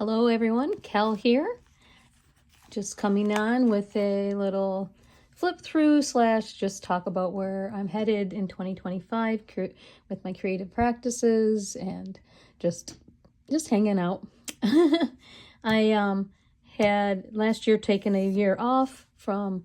Hello everyone, Cal here. Just coming on with a little flip through slash just talk about where I'm headed in 2025 with my creative practices and just hanging out. I had last year taken a year off from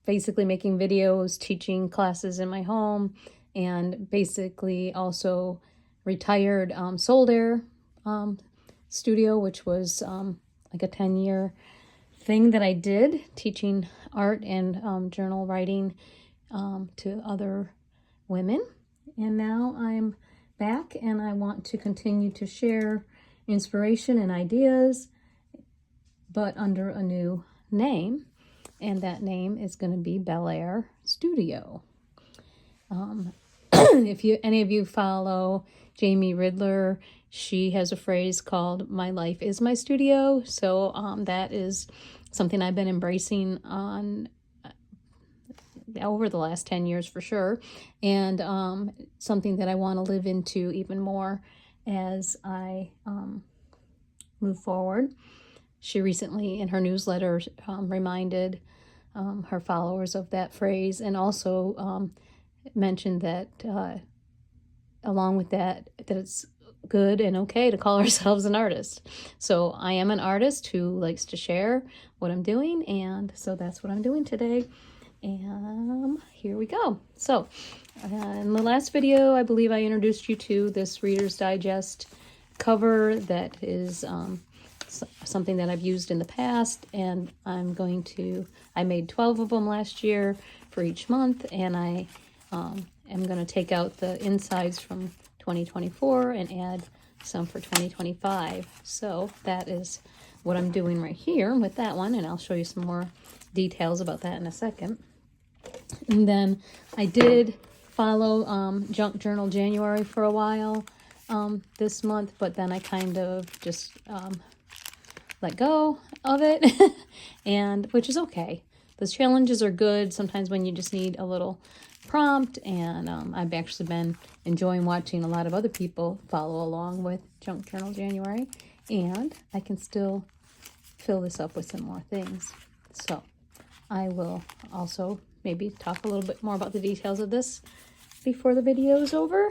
basically making videos, teaching classes in my home, and basically also retired, sold air studio, which was like a 10-year thing that I did, teaching art and journal writing to other women. And now I'm back and I want to continue to share inspiration and ideas, but under a new name. And that name is going to be Bel Air Studio. If any of you follow Jamie Ridler, she has a phrase called "My life is my studio." So that is something I've been embracing on over the last 10 years for sure, and something that I want to live into even more as I move forward. She recently in her newsletter reminded her followers of that phrase, and also mentioned that along with that it's good and okay to call ourselves an artist. So I am an artist who likes to share what I'm doing, and so that's what I'm doing today. And here we go. So in the last video, I believe I introduced you to this Reader's Digest cover that is something that I've used in the past, and I made 12 of them last year for each month, and I am going to take out the insides from 2024 and add some for 2025. So that is what I'm doing right here with that one, and I'll show you some more details about that in a second. And then I did follow Junk Journal January for a while this month, but then I kind of just let go of it, and which is okay. Those challenges are good sometimes when you just need a little prompt, and I've actually been enjoying watching a lot of other people follow along with Junk Journal January, and I can still fill this up with some more things. So I will also maybe talk a little bit more about the details of this before the video is over.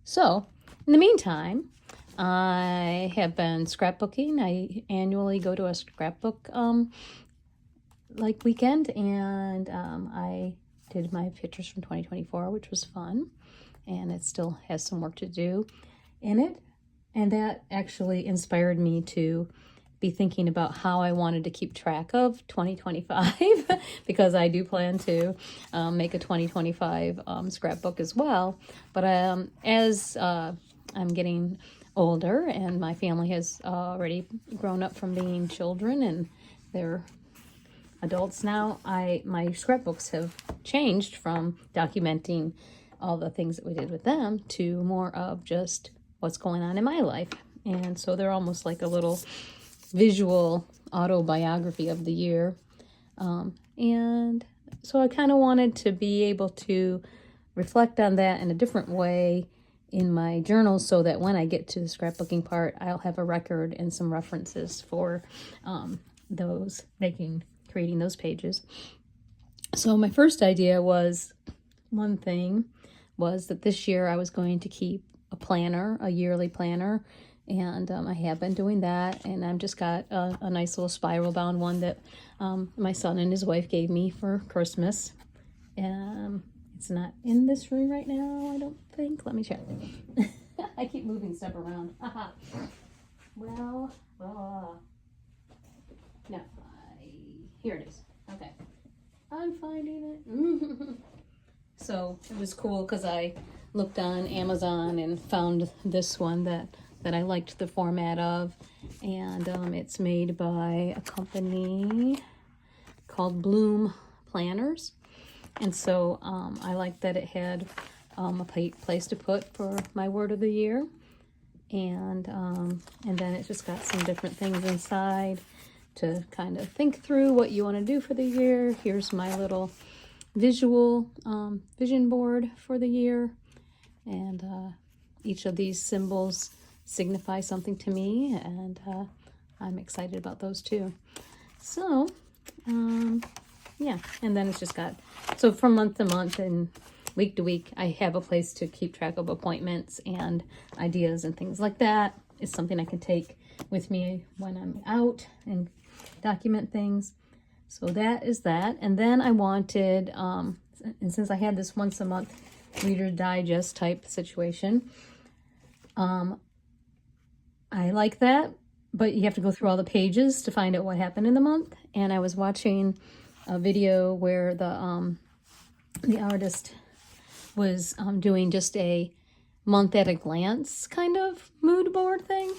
So in the meantime, I have been scrapbooking. I annually go to a scrapbook like weekend, and I did my pictures from 2024, which was fun, and it still has some work to do in it. And that actually inspired me to be thinking about how I wanted to keep track of 2025 because I do plan to make a 2025 scrapbook as well. But as I'm getting older and my family has already grown up from being children and they're adults now, my scrapbooks have changed from documenting all the things that we did with them to more of just what's going on in my life. And so they're almost like a little visual autobiography of the year. And so I kind of wanted to be able to reflect on that in a different way in my journals, so that when I get to the scrapbooking part, I'll have a record and some references for creating those pages. So my first idea was, one thing was that this year I was going to keep a planner, a yearly planner, and I have been doing that, and I've just got a nice little spiral bound one that my son and his wife gave me for Christmas. It's not in this room right now, I don't think. Let me check. I keep moving stuff around. Well, no, here it is. Okay, I'm finding it. So it was cool because I looked on Amazon and found this one that I liked the format of, and it's made by a company called Bloom Planners. And so I liked that it had a place to put for my word of the year, and then it just got some different things inside to kind of think through what you want to do for the year. Here's my little visual vision board for the year, and each of these symbols signify something to me, and I'm excited about those too. So, yeah, and then it's just got, so from month to month and week to week, I have a place to keep track of appointments and ideas and things like that. It's something I can take with me when I'm out and document things. So that is that. And then I wanted, and since I had this once a month Reader's Digest type situation, I like that, but you have to go through all the pages to find out what happened in the month. And I was watching a video where the artist was doing just a month at a glance kind of mood board thing.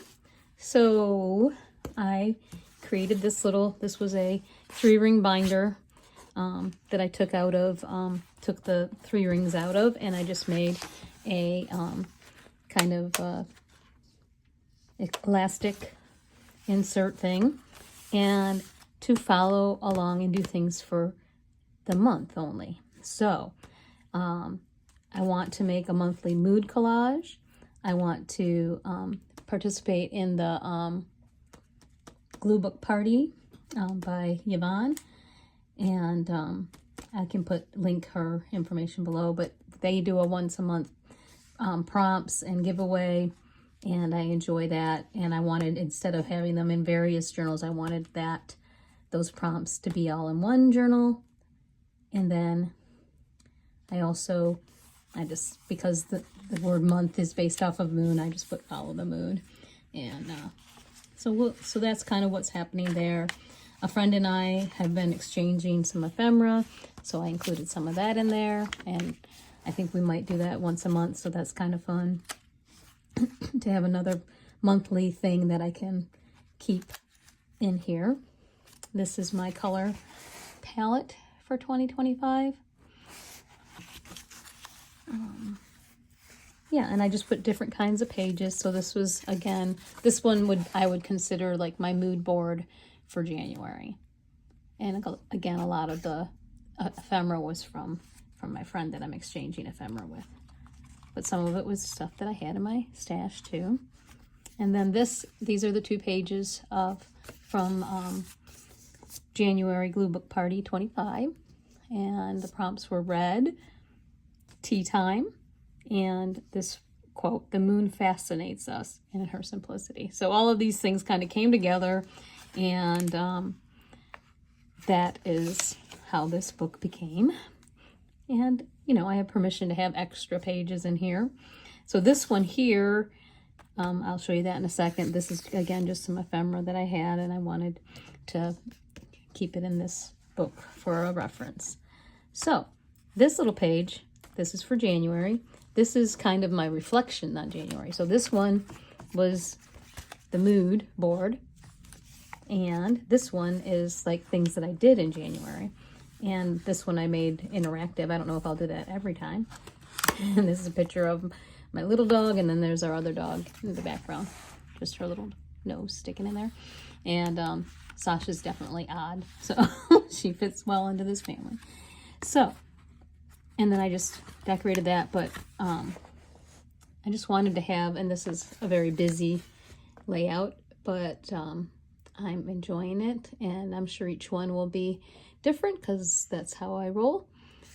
So I created this was a 3-ring binder that I took out of, took the 3 rings out of, and I just made a kind of elastic insert thing, and to follow along and do things for the month only. So I want to make a monthly mood collage. I want to participate in the glue book party by Yvonne, and I can link her information below, but they do a once a month prompts and giveaway, and I enjoy that. And I wanted, instead of having them in various journals, I wanted those prompts to be all in one journal. And then I just, because the word month is based off of moon, I just put follow the moon. And so that's kind of what's happening there. A friend and I have been exchanging some ephemera, so I included some of that in there, and I think we might do that once a month, so that's kind of fun to have another monthly thing that I can keep in here. This is my color palette for 2025. Yeah, and I just put different kinds of pages. So this was, again, this one I would consider like my mood board for January. And again, a lot of the ephemera was from my friend that I'm exchanging ephemera with. But some of it was stuff that I had in my stash too. And then these are the 2 pages from January Glue Book Party 25. And the prompts were red, tea time, and this quote, "The moon fascinates us in her simplicity." So all of these things kind of came together, and that is how this book became. And, you know, I have permission to have extra pages in here. So this one here, I'll show you that in a second. This is, again, just some ephemera that I had, and I wanted to keep it in this book for a reference. So this little page, this is for January. This is kind of my reflection on January. So this one was the mood board, and this one is like things that I did in January. And this one I made interactive. I don't know if I'll do that every time. And this is a picture of my little dog, and then there's our other dog in the background, just her little nose sticking in there. And Sasha's definitely odd, so she fits well into this family. So, and then I just decorated that, but I just wanted to have, and this is a very busy layout, but I'm enjoying it, and I'm sure each one will be different because that's how I roll.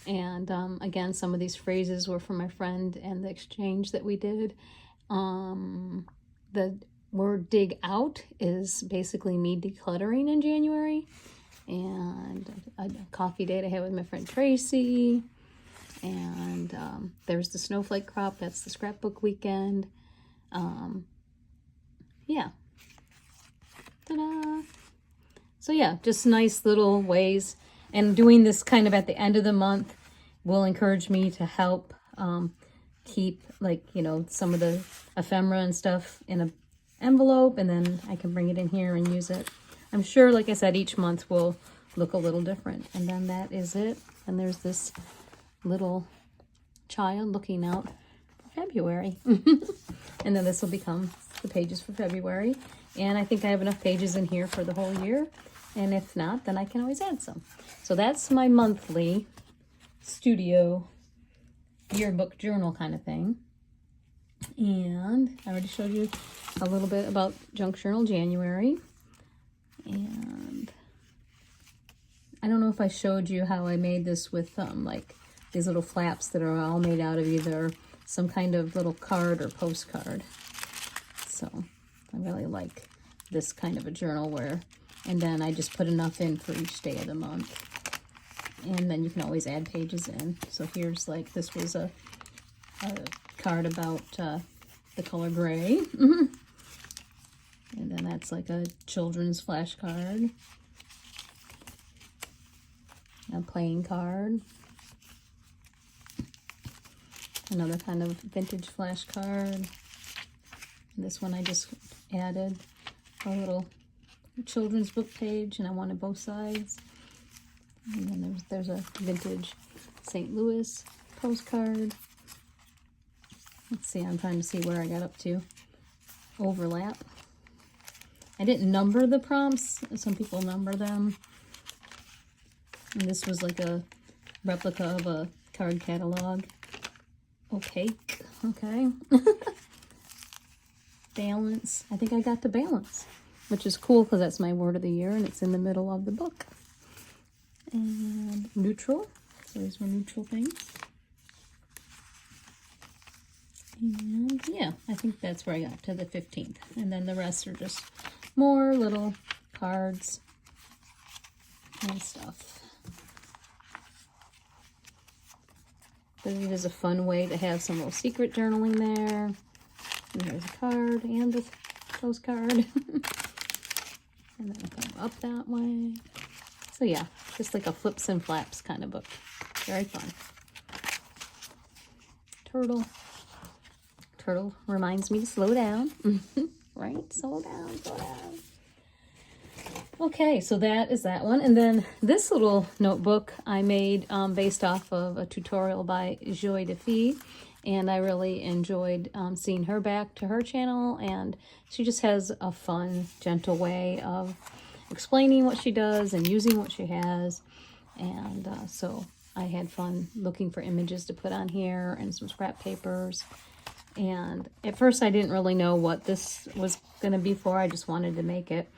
And again, some of these phrases were from my friend and the exchange that we did. The word dig out is basically me decluttering in January, and a coffee date I had with my friend Tracy. And there's the snowflake crop. That's the scrapbook weekend. Yeah. Ta-da! So yeah, just nice little ways. And doing this kind of at the end of the month will encourage me to help keep, like, you know, some of the ephemera and stuff in an envelope, and then I can bring it in here and use it. I'm sure, like I said, each month will look a little different. And then that is it. And there's this little child looking out for February. And then this will become the pages for February. And I think I have enough pages in here for the whole year. And if not, then I can always add some. So that's my monthly studio yearbook journal kind of thing. And I already showed you a little bit about Junk Journal January. And I don't know if I showed you how I made this with like these little flaps that are all made out of either some kind of little card or postcard. So I really like this kind of a journal where, and then I just put enough in for each day of the month. And then you can always add pages in. So here's like, this was a card about the color gray. And then that's like a children's flashcard. A playing card. Another kind of vintage flashcard. This one I just added a little children's book page, and I wanted both sides. And then there's a vintage St. Louis postcard. Let's see, I'm trying to see where I got up to. Overlap. I didn't number the prompts. Some people number them. And this was like a replica of a card catalog. Opaque. Okay. Balance. I think I got to balance, which is cool because that's my word of the year and it's in the middle of the book. And neutral. So these were neutral things. And yeah, I think that's where I got to the 15th. And then the rest are just more little cards and stuff. But it is a fun way to have some little secret journaling there. And there's a card and the postcard. And then come up that way. So yeah, just like a flips and flaps kind of book. Very fun. Turtle. Turtle reminds me to slow down. Right? Slow down, slow down. Okay, so that is that one. And then this little notebook I made based off of a tutorial by Joy DeFee. And I really enjoyed seeing her back to her channel. And she just has a fun, gentle way of explaining what she does and using what she has. And so I had fun looking for images to put on here and some scrap papers. And at first I didn't really know what this was going to be for. I just wanted to make it.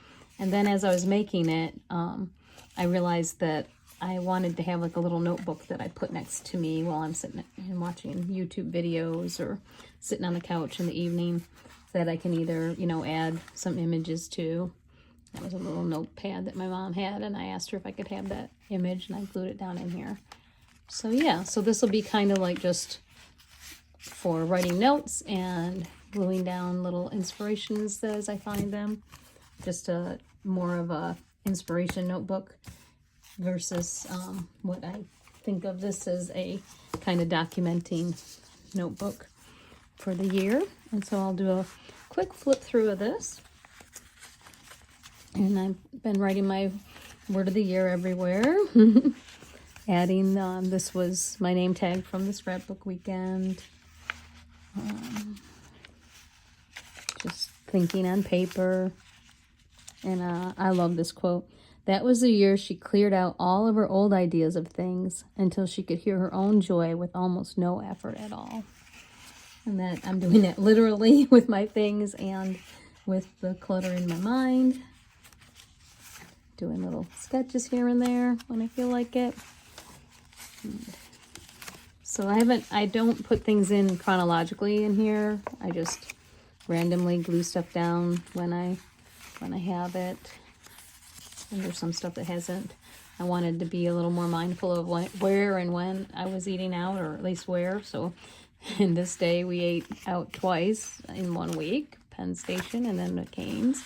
And then as I was making it, I realized that I wanted to have like a little notebook that I put next to me while I'm sitting and watching YouTube videos or sitting on the couch in the evening, so that I can either, you know, add some images to. That was a little notepad that my mom had, and I asked her if I could have that image, and I glued it down in here. So yeah, so this will be kind of like just for writing notes and gluing down little inspirations as I find them. Just a more of a inspiration notebook versus what I think of this as a kind of documenting notebook for the year. And so I'll do a quick flip through of this. And I've been writing my word of the year everywhere. Adding, this was my name tag from the scrapbook weekend. Just thinking on paper. And I love this quote. That was the year she cleared out all of her old ideas of things until she could hear her own joy with almost no effort at all. And that I'm doing that literally with my things and with the clutter in my mind. Doing little sketches here and there when I feel like it. So I don't put things in chronologically in here. I just randomly glue stuff down when I have it. And there's some stuff that hasn't. I wanted to be a little more mindful of where and when I was eating out, or at least where. So in this day we ate out twice in 1 week, Penn Station and then McCain's.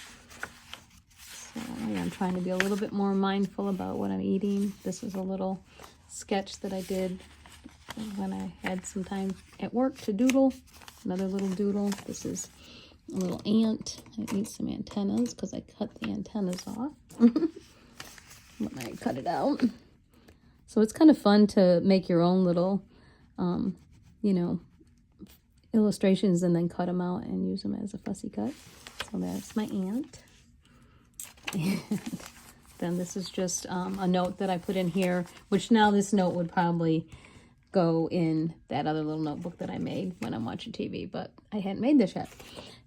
So yeah, I'm trying to be a little bit more mindful about what I'm eating. This is a little sketch that I did when I had some time at work to doodle. Another little doodle. This is a little ant. It needs some antennas because I cut the antennas off when I cut it out. So it's kind of fun to make your own little, you know, illustrations and then cut them out and use them as a fussy cut. So that's my ant. And then this is just a note that I put in here, which now this note would probably go in that other little notebook that I made when I'm watching TV, but I hadn't made this yet.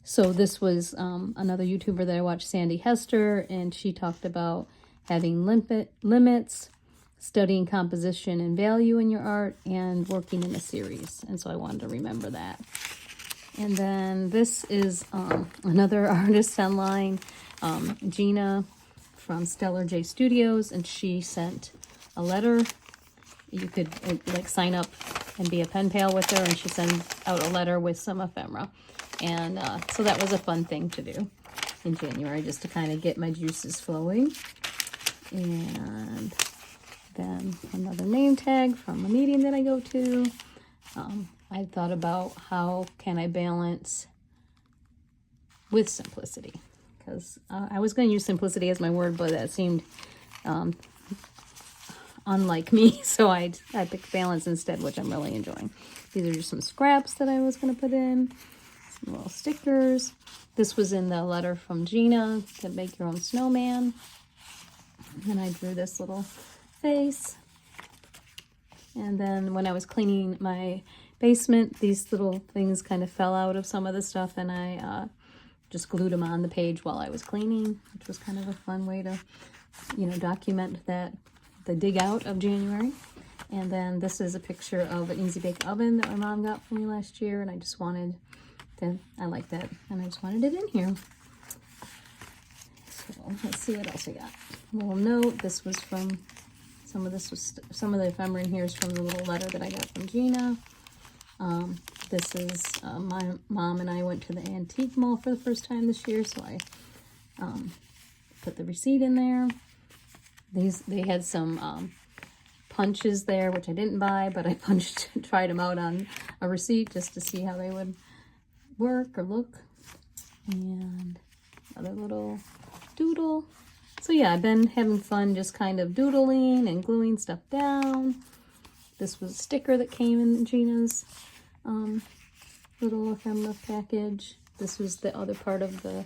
So this was another YouTuber that I watched, Sandy Hester, and she talked about having limits, studying composition and value in your art, and working in a series. And so I wanted to remember that. And then this is another artist online, Gina from Stellar J Studios, and she sent a letter. You could like sign up and be a pen pal with her, and she sends out a letter with some ephemera. And so that was a fun thing to do in January, just to kind of get my juices flowing. And then another name tag from a meeting that I go to. I thought about how can I balance with simplicity, because I was going to use simplicity as my word, but that seemed unlike me, so I picked balance instead, which I'm really enjoying. These are just some scraps that I was going to put in, some little stickers. This was in the letter from Gina to make your own snowman, and I drew this little face. And then when I was cleaning my basement, these little things kind of fell out of some of the stuff, and I just glued them on the page while I was cleaning, which was kind of a fun way to, you know, document that, the dig out of January. And then this is a picture of an Easy Bake Oven that my mom got for me last year, and I just wanted to, I like that, and I just wanted it in here. So let's see what else I got. A little note. This was from, some of the ephemera in here is from the little letter that I got from Gina. This is my mom and I went to the antique mall for the first time this year, so I put the receipt in there. They had some punches there, which I didn't buy, but I tried them out on a receipt just to see how they would work or look. And another little doodle. So yeah, I've been having fun just kind of doodling and gluing stuff down. This was a sticker that came in Gina's little ephemera package. This was the other part of the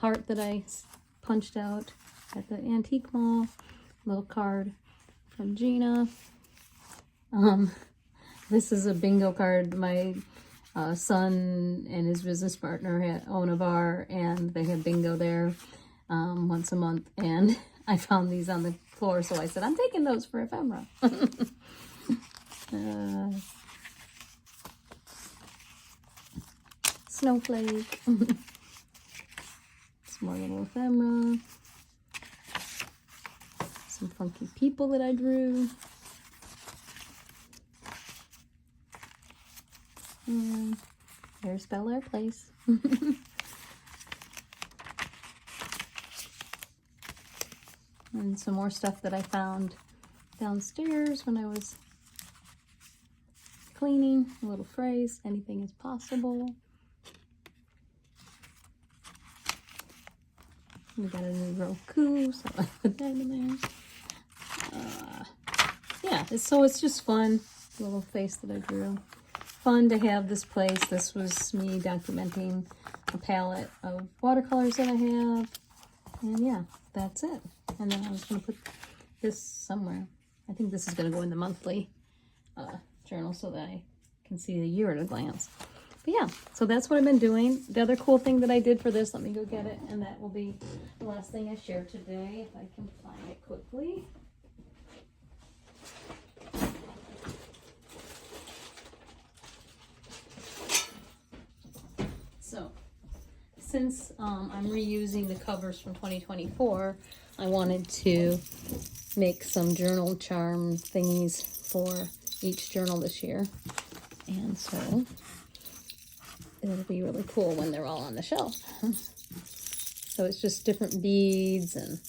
heart that I punched out at the antique mall. Little card from Gina. This is a bingo card. My son and his business partner own a bar, and they have bingo there once a month, and I found these on the floor, so I said, I'm taking those for ephemera. Snowflake. Some more little ephemera. Some funky people that I drew. And there's Bel Air Place. And some more stuff that I found downstairs when I was cleaning. A little phrase, anything is possible. We got a new Roku, so I put that in there. Yeah, so it's just fun. Little face that I drew. Fun to have this place. This was me documenting a palette of watercolors that I have. And yeah, that's it. And then I was going to put this somewhere. I think this is going to go in the monthly journal so that I can see the year at a glance. But yeah, so that's what I've been doing. The other cool thing that I did for this, let me go get it, and that will be the last thing I share today, if I can find it quickly. So, since I'm reusing the covers from 2024, I wanted to make some journal charm thingies for each journal this year. And so it'll be really cool when they're all on the shelf. So it's just different beads and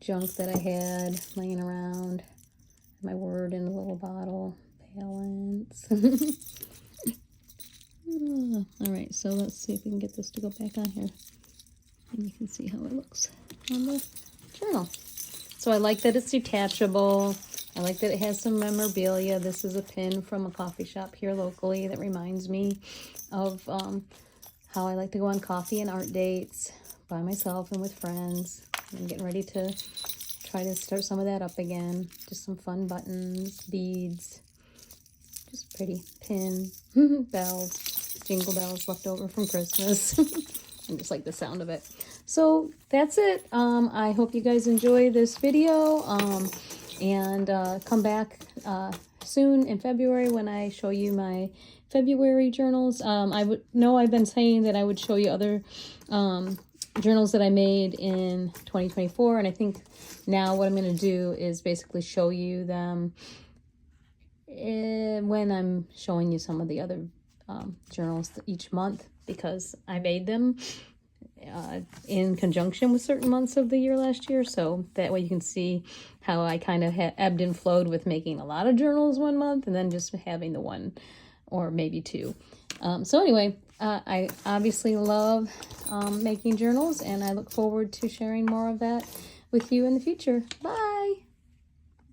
junk that I had laying around. My word in a little bottle. Balance. All right, so let's see if we can get this to go back on here. And you can see how it looks on the journal. So I like that it's detachable. I like that it has some memorabilia. This is a pin from a coffee shop here locally that reminds me of how I like to go on coffee and art dates by myself and with friends. I'm getting ready to try to start some of that up again. Just some fun buttons, beads, pretty pin bells, jingle bells left over from Christmas. I just like the sound of it. So that's it. I hope you guys enjoy this video, and come back soon in February when I show you my February journals. I've been saying that I would show you other journals that I made in 2024, and I think now what I'm going to do is basically show you them when I'm showing you some of the other journals each month, because I made them in conjunction with certain months of the year last year, so that way you can see how I kind of ebbed and flowed with making a lot of journals one month and then just having the one or maybe two. So anyway, I obviously love making journals, and I look forward to sharing more of that with you in the future. Bye!